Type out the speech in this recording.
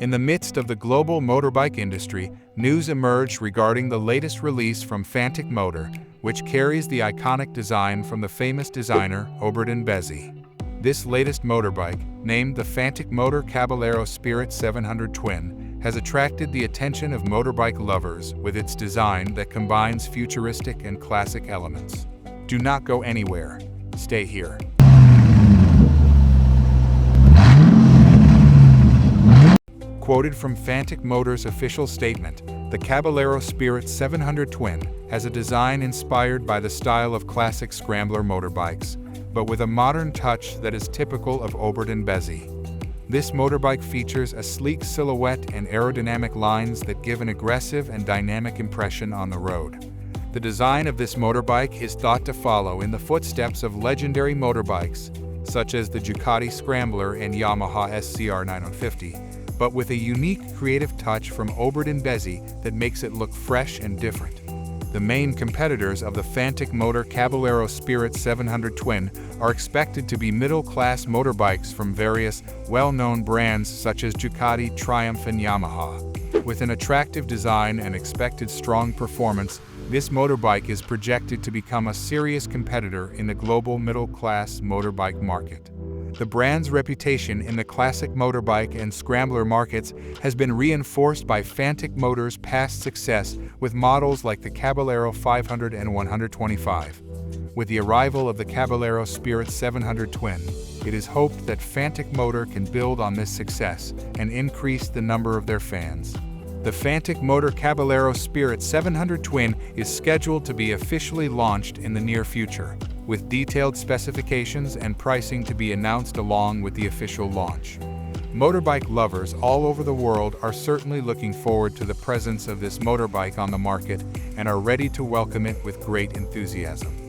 In the midst of the global motorbike industry, news emerged regarding the latest release from Fantic Motor, which carries the iconic design from the famous designer Oberdan Bezzi. This latest motorbike, named the Fantic Motor Caballero Spirit 700 Twin, has attracted the attention of motorbike lovers with its design that combines futuristic and classic elements. Do not go anywhere. Stay here. Quoted from Fantic Motor's official statement, the Caballero Spirit 700 Twin has a design inspired by the style of classic Scrambler motorbikes, but with a modern touch that is typical of Oberdan Bezzi. This motorbike features a sleek silhouette and aerodynamic lines that give an aggressive and dynamic impression on the road. The design of this motorbike is thought to follow in the footsteps of legendary motorbikes, such as the Ducati Scrambler and Yamaha SCR950, but with a unique creative touch from Oberdan Bezzi that makes it look fresh and different. The main competitors of the Fantic Motor Caballero Spirit 700 Twin are expected to be middle-class motorbikes from various well-known brands such as Ducati, Triumph, and Yamaha. With an attractive design and expected strong performance, this motorbike is projected to become a serious competitor in the global middle-class motorbike market. The brand's reputation in the classic motorbike and scrambler markets has been reinforced by Fantic Motor's past success with models like the Caballero 500 and 125. With the arrival of the Caballero Spirit 700 Twin, it is hoped that Fantic Motor can build on this success and increase the number of their fans. The Fantic Motor Caballero Spirit 700 Twin is scheduled to be officially launched in the near future, with detailed specifications and pricing to be announced along with the official launch. Motorbike lovers all over the world are certainly looking forward to the presence of this motorbike on the market and are ready to welcome it with great enthusiasm.